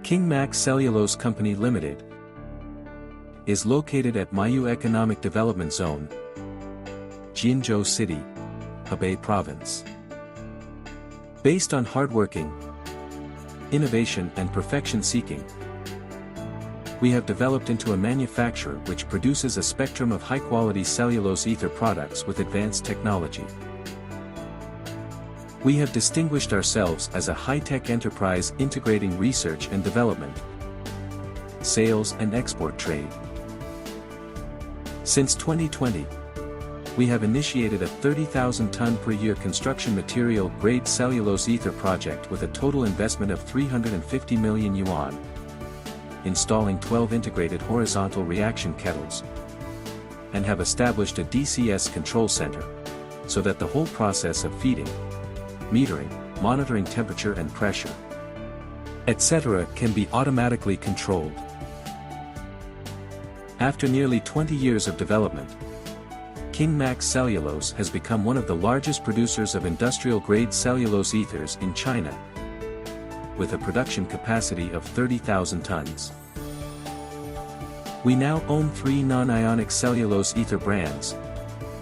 Kingmax Cellulose Co Ltd. is located at Mayu Economic Development Zone, Jinzhou City, Hebei Province. Based on hardworking, innovation and perfection-seeking, we have developed into a manufacturer which produces a spectrum of high-quality cellulose ether products with advanced technology. We have distinguished ourselves as a high-tech enterprise integrating research and development, sales and export trade. Since 2020, we have initiated a 30,000 ton per year construction material grade cellulose ether project with a total investment of 350 million yuan, installing 12 integrated horizontal reaction kettles, and have established a DCS control center, so that the whole process of feeding, metering, monitoring temperature and pressure, etc. can be automatically controlled. After nearly 20 years of development, Kingmax Cellulose has become one of the largest producers of industrial-grade cellulose ethers in China, with a production capacity of 30,000 tons. We now own 3 non-ionic cellulose ether brands,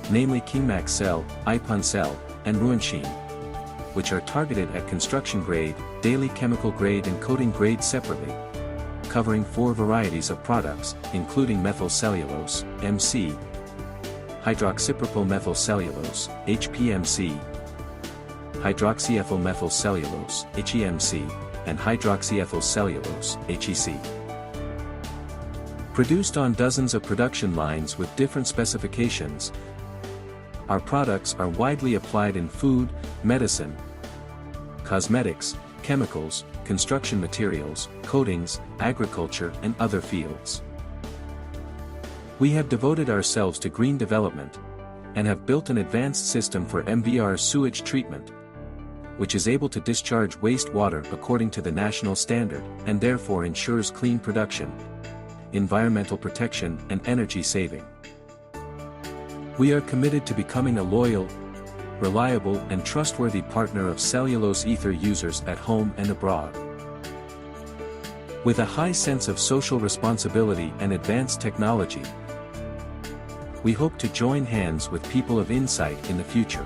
namely Kingmax Cell, Yibang Cell, and Ruanxin, which are targeted at construction grade, daily chemical grade and coating grade separately, covering 4 varieties of products, including methyl cellulose, MC, hydroxypropyl methyl cellulose, HPMC, hydroxyethyl methyl cellulose, HEMC, and hydroxyethyl cellulose, HEC. Produced on dozens of production lines with different specifications, our products are widely applied in food, medicine, cosmetics, chemicals, construction materials, coatings, agriculture and other fields. We have devoted ourselves to green development, and have built an advanced system for MVR sewage treatment, which is able to discharge wastewater according to the national standard, and therefore ensures clean production, environmental protection and energy saving. We are committed to becoming a loyal, reliable and trustworthy partner of cellulose ether users at home and abroad. With a high sense of social responsibility and advanced technology, we hope to join hands with people of insight in the future.